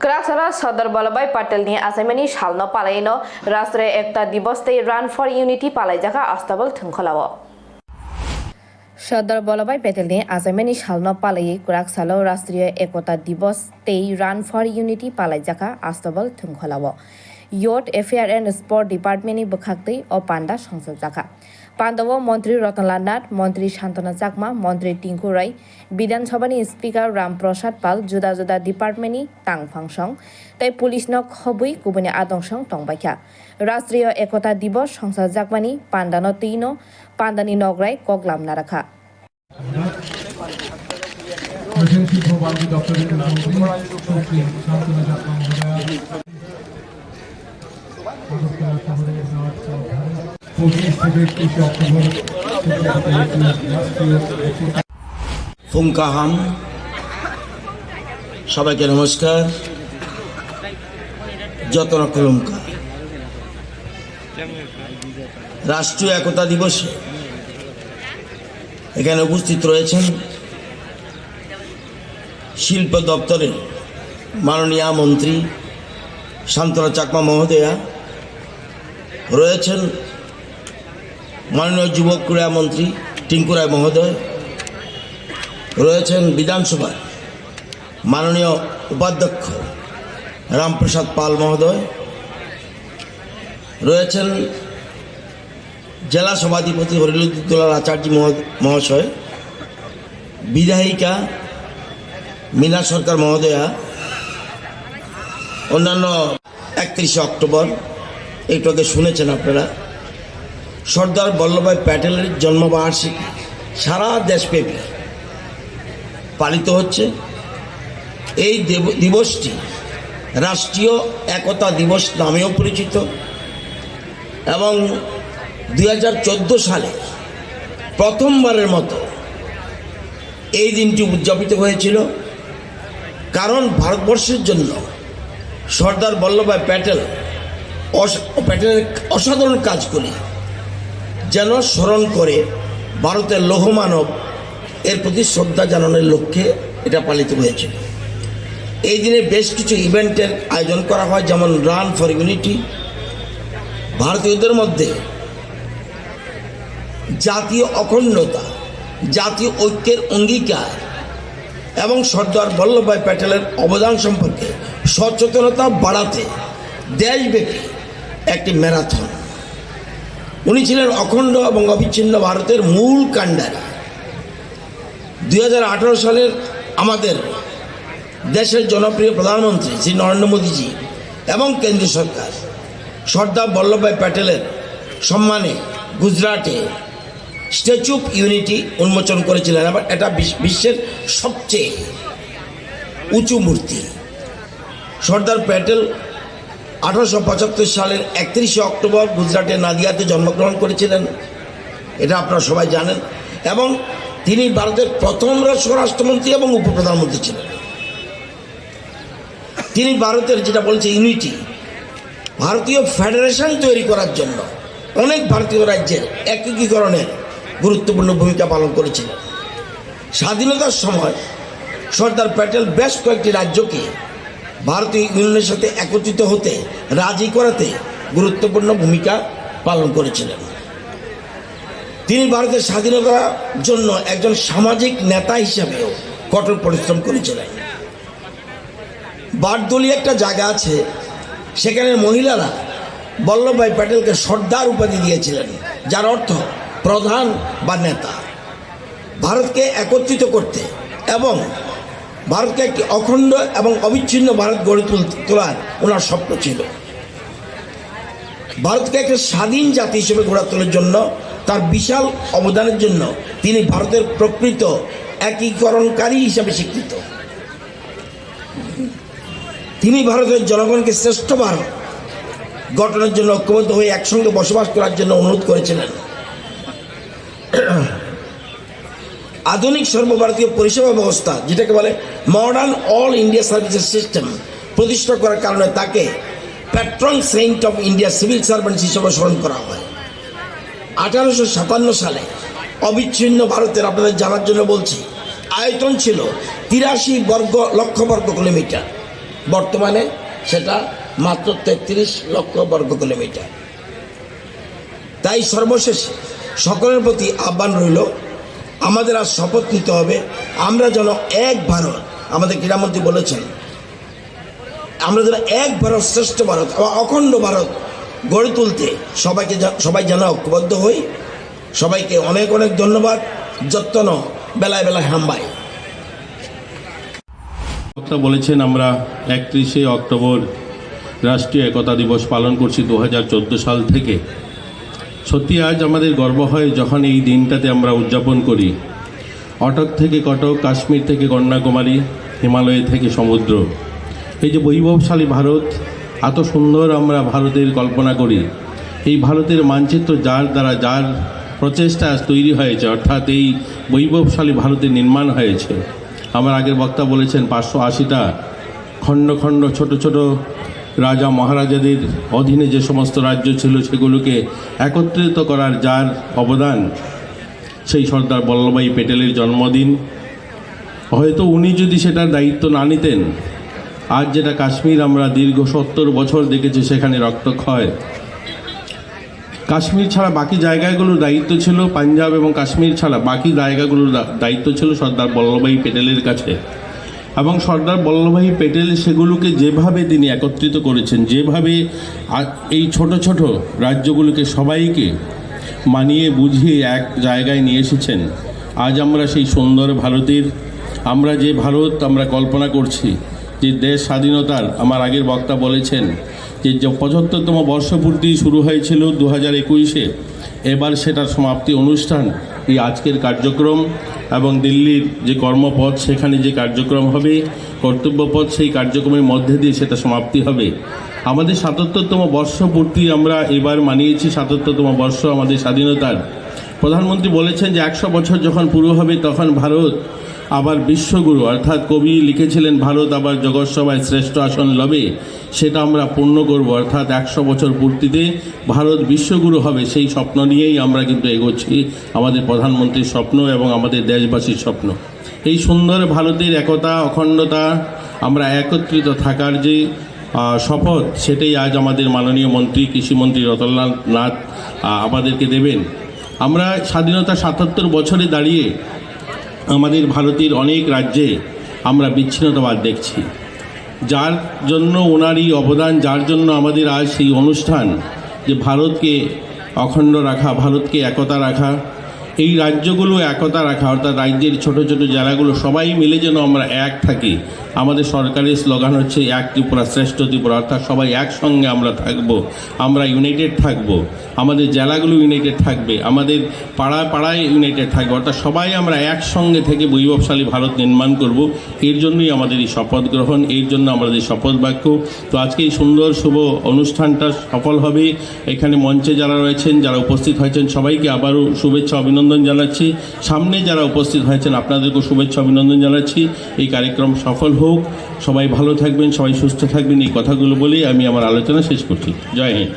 Kraksara Sardar Vallabhbhai Patel ni asaimani salno palaino Rashtriya Ekta Diwas tei Run for Unity palaijakha Astabal thwng kholao. Sardar Vallabhbhai Patel ni asaimani salno palai Kraksalo Rashtriya Ekta Diwas tei Run for Unity palaijakha Astabal thwng kholao. Youth Affairs and Sport Department ni bwkhaktai o panda songjakha. Pandawo Mantri Ratanlal Nath, Mantri Shantana Chakma, Mantri Tinku Rai, Bidhan Sabhani Speaker Ram Prasad Pal, Juda Juda Department ni tangphang song, tei Police no Khumpui kubuni adong song tongbaikha. Rashtriya Ekta Diwas songjakmani pandano tino, pandani nograi koklam narakha. ফুংকাহাম সবাইকে নমস্কার। যতন খুলুমকা রাষ্ট্রীয় একতা দিবসে এখানে উপস্থিত রয়েছেন শিল্প দপ্তরের মাননীয় মন্ত্রী শান্তনা চাকমা মহোদয়া, রয়েছেন মাননীয় যুবক ক্রীড়া মন্ত্রী টিঙ্কু রায় মহোদয়, রয়েছেন বিধানসভার মাননীয় উপাধ্যক্ষ রামপ্রসাদ পাল মহোদয়, রয়েছেন জেলা সভাধিপতি হরিলুদ্দুলাল আচার্য মহাশয়, বিধায়িকা মীনা সরকার মহোদয়া, অন্যান্য 31 অক্টোবর একটু আগে শুনেছেন আপনারা, সর্দার বল্লভভাই প্যাটেলের জন্মবার্ষিকী সারা দেশব্যাপী পালিত হচ্ছে। এই দিবসটি রাষ্ট্রীয় একতা দিবস নামেও পরিচিত এবং 2014 সালে প্রথমবারের মতো এই দিনটি উদযাপিত হয়েছিল। কারণ ভারতবর্ষের জন্য সর্দার বল্লভভাই প্যাটেলের অসাধারণ কাজগুলি যেন স্মরণ করে ভারতের লৌহমানব এর প্রতি শ্রদ্ধা জানানোর লক্ষ্যে এটা পালিত হয়েছিল। এই দিনে বেশ কিছু ইভেন্টের আয়োজন করা হয়, যেমন রান ফর ইউনিটি, ভারতীয়দের মধ্যে জাতীয় অখণ্ডতা, জাতীয় ঐক্যের অঙ্গীকার এবং সর্দার বল্লভভাই প্যাটেলের অবদান সম্পর্কে সচেতনতা বাড়াতে দেশব্যাপী একটি ম্যারাথন। উনি ছিলেন অখণ্ড এবং অবিচ্ছিন্ন ভারতের মূল কাণ্ডারী। 2018 সালের আমাদের দেশের জনপ্রিয় প্রধানমন্ত্রী শ্রী নরেন্দ্র মোদীজি এবং কেন্দ্রীয় সরকার সর্দার বল্লভভাই প্যাটেলের সম্মানে গুজরাটে স্ট্যাচু অফ ইউনিটি উন্মোচন করেছিলেন। আবার এটা বিশ্বের সবচেয়ে উঁচু মূর্তি। সর্দার প্যাটেল 1875 সালের 31 অক্টোবর গুজরাটের নাদিয়াতে জন্মগ্রহণ করেছিলেন, এটা আপনারা সবাই জানেন, এবং তিনি ভারতের প্রথম স্বরাষ্ট্রমন্ত্রী এবং উপপ্রধানমন্ত্রী ছিলেন। তিনি ভারতের যেটা বলছে ইউনিটি, ভারতীয় ফেডারেশন তৈরি করার জন্য অনেক ভারতীয় রাজ্যের একীকরণের গুরুত্বপূর্ণ ভূমিকা পালন করেছিলেন। স্বাধীনতার সময় সর্দার প্যাটেল বেশ কয়েকটি রাজ্যকে ভারতীয় ইউনিয়নের সাথে একত্রিত হতে রাজি করাতে গুরুত্বপূর্ণ ভূমিকা পালন করেছিলেন। তিনি ভারতের স্বাধীনতার জন্য একজন সামাজিক নেতা হিসেবেও কঠোর পরিশ্রম করেছিলেন। বারদলি একটা জায়গা আছে, সেখানে মহিলারা বল্লভভাই প্যাটেলকে সর্দার উপাধি দিয়েছিলেন, যার অর্থ প্রধান বা নেতা। ভারতকে একত্রিত করতে এবং ভারতকে একটি অখণ্ড এবং অবিচ্ছিন্ন ভারত গড়ে তোলার ওনার স্বপ্ন ছিল। ভারতকে একটা স্বাধীন জাতি হিসেবে গড়ে তোলার জন্য তার বিশাল অবদানের জন্য তিনি ভারতের প্রকৃত একীকরণকারী হিসাবে স্বীকৃত। তিনি ভারতের জনগণকে শ্রেষ্ঠ ভারত গঠনের জন্য ঐক্যবদ্ধ হয়ে একসঙ্গে বসবাস করার জন্য অনুরোধ করেছিলেন। আধুনিক সর্বভারতীয় পরিষেবা ব্যবস্থা, যেটাকে বলে modern all India services system, প্রতিষ্ঠা করার কারণে তাকে patron saint of India civil servant হিসেবে স্মরণ করা হয়। 1857 সালে অবিচ্ছিন্ন ভারতের, আপনাদের জানার জন্য বলছি, আয়তন ছিল 83 লক্ষ বর্গ কিলোমিটার বর্তমানে সেটা মাত্র 33 লক্ষ বর্গ কিলোমিটার। তাই সর্বশেষ সকলের প্রতি আহ্বান রইল, আমাদের আজ শপথ নিতে হবে আমরা যেন এক ভারত, আমাদের ক্রীড়ামন্ত্রী বলেছেন, আমরা যেন এক ভারত শ্রেষ্ঠ ভারত অখণ্ড ভারত গড়ে তুলতে সবাই যেন ঐক্যবদ্ধ হই। সবাইকে অনেক অনেক ধন্যবাদ। যত্ন বেলায় বেলায় হাম্বাই বলেছেন আমরা 31শে অক্টোবর রাষ্ট্রীয় একতা দিবস পালন করছি 2014 সাল থেকে। সত্যি আজ আমাদের গর্ব হয় যখন এই দিনটাতে আমরা উদযাপন করি। অটক থেকে কটক, কাশ্মীর থেকে কন্যাকুমারী, হিমালয় থেকে সমুদ্র, এই যে বৈভবশালী ভারত, এত সুন্দর আমরা ভারতের কল্পনা করি। এই ভারতের মানচিত্র যার দ্বারা, যার প্রচেষ্টা তৈরি হয়েছে, অর্থাৎ এই বৈভবশালী ভারতের নির্মাণ হয়েছে। আমার আগের বক্তা বলেছেন 580টা খণ্ড খণ্ড ছোট ছোট রাজা মহারাজাদের অধীনে যে সমস্ত রাজ্য ছিল সেগুলোকে একত্রিত করার যার অবদান, সেই সর্দার বল্লভভাই প্যাটেলের জন্মদিন। হয়তো উনি যদি সেটার দায়িত্ব না নিতেন, আজ যেটা কাশ্মীর আমরা দীর্ঘ 70 বছর দেখেছি সেখানে রক্তক্ষয়। কাশ্মীর ছাড়া বাকি জায়গাগুলোর দায়িত্ব ছিল, পাঞ্জাব এবং কাশ্মীর ছাড়া বাকি জায়গাগুলোর দায়িত্ব ছিল সর্দার বল্লভভাই প্যাটেলের কাছে। এবং সর্দার বল্লভভাই প্যাটেল সেগুলোকে যেভাবে তিনি একত্রিত করেছেন, যেভাবে এই ছোট ছোট রাজ্যগুলোকে সবাইকে মানিয়ে বুঝিয়ে এক জায়গায় নিয়ে এসেছেন, আজ আমরা সেই সুন্দর ভারতের, আমরা যে ভারত আমরা কল্পনা করছি, যে দেশ স্বাধীনতার, আমার আগের বক্তা বলেছেন যে 75তম বর্ষপূর্তি শুরু হয়েছিল 2021-এ, এবার সেটার সমাপ্তি অনুষ্ঠান এই আজকের কার্যক্রম। এবং দিল্লির যে কর্মপথ, সেখানে যে কার্যক্রম হবে, কর্তব্যপথ, সেই কার্যক্রমের মধ্যে দিয়ে সেটা সমাপ্তি হবে। আমাদের 77তম বর্ষপূর্তি আমরা এবার মানিয়েছি, 77তম বর্ষ আমাদের স্বাধীনতার। প্রধানমন্ত্রী বলেছেন যে 100 বছর যখন পুরো হবে তখন ভারত আবার বিশ্বগুরু, অর্থাৎ কবি লিখেছিলেন ভারত আবার জগৎসভায় শ্রেষ্ঠ আসন লবে, সেটা আমরা পূর্ণ করব। অর্থাৎ 100 বছর পূর্তিতে ভারত বিশ্বগুরু হবে, সেই স্বপ্ন নিয়েই আমরা কিন্তু এগোচ্ছি। আমাদের প্রধানমন্ত্রীর স্বপ্ন এবং আমাদের দেশবাসীর স্বপ্ন, এই সুন্দর ভারতের একতা, অখণ্ডতা, আমরা একত্রিত থাকার যে শপথ, সেটাই আজ আমাদের মাননীয় মন্ত্রী, কৃষিমন্ত্রী রতনলাল নাথ আমাদেরকে দেবেন। আমরা স্বাধীনতা 77 বছরে দাঁড়িয়ে আমাদের ভারতের অনেক রাজ্যে আমরা বিচ্ছিন্নতাবাদ দেখছি, যার জন্য ওনারই অবদান, যার জন্য আমাদের আজ সেই অনুষ্ঠান, যে ভারতকে অখণ্ড রাখা, ভারতকে একতা রাখা, এই রাজ্যগুলো একতা রাখা, অর্থাৎ রাজ্যের ছোট ছোট জেলাগুলো সবাই মিলে যেন আমরা এক থাকি। আমাদের সরকারের স্লোগান হচ্ছে এক ত্রিপুরা শ্রেষ্ঠ ত্রিপুরা, অর্থাৎ সবাই একসঙ্গে আমরা থাকব, আমরা ইউনাইটেড থাকব, আমাদের জেলাগুলো ইউনাইটেড থাকবে, আমাদের পাড়ায় পাড়ায় ইউনাইটেড থাকবে, অর্থাৎ সবাই আমরা একসঙ্গে থেকে বৈভবশালী ভারত নির্মাণ করব। এর জন্যই আমাদের এই শপথ গ্রহণ, এর জন্য আমাদের এই শপথ বাক্য। তো আজকে এই সুন্দর শুভ অনুষ্ঠানটা সফল হবে। এখানে মঞ্চে যারা রয়েছেন, যারা উপস্থিত হয়েছেন, সবাইকে আবারও শুভেচ্ছা অভিনন্দন জানাচ্ছি। সামনে যারা উপস্থিত হয়েছেন আপনাদেরকেও শুভেচ্ছা অভিনন্দন জানাচ্ছি। এই কার্যক্রম সফল হোক, সবাই ভালো থাকবেন, সবাই সুস্থ থাকবেন, এই কথাগুলো বলেই আমি আমার আলোচনা শেষ করছি। জয় হিন্দ।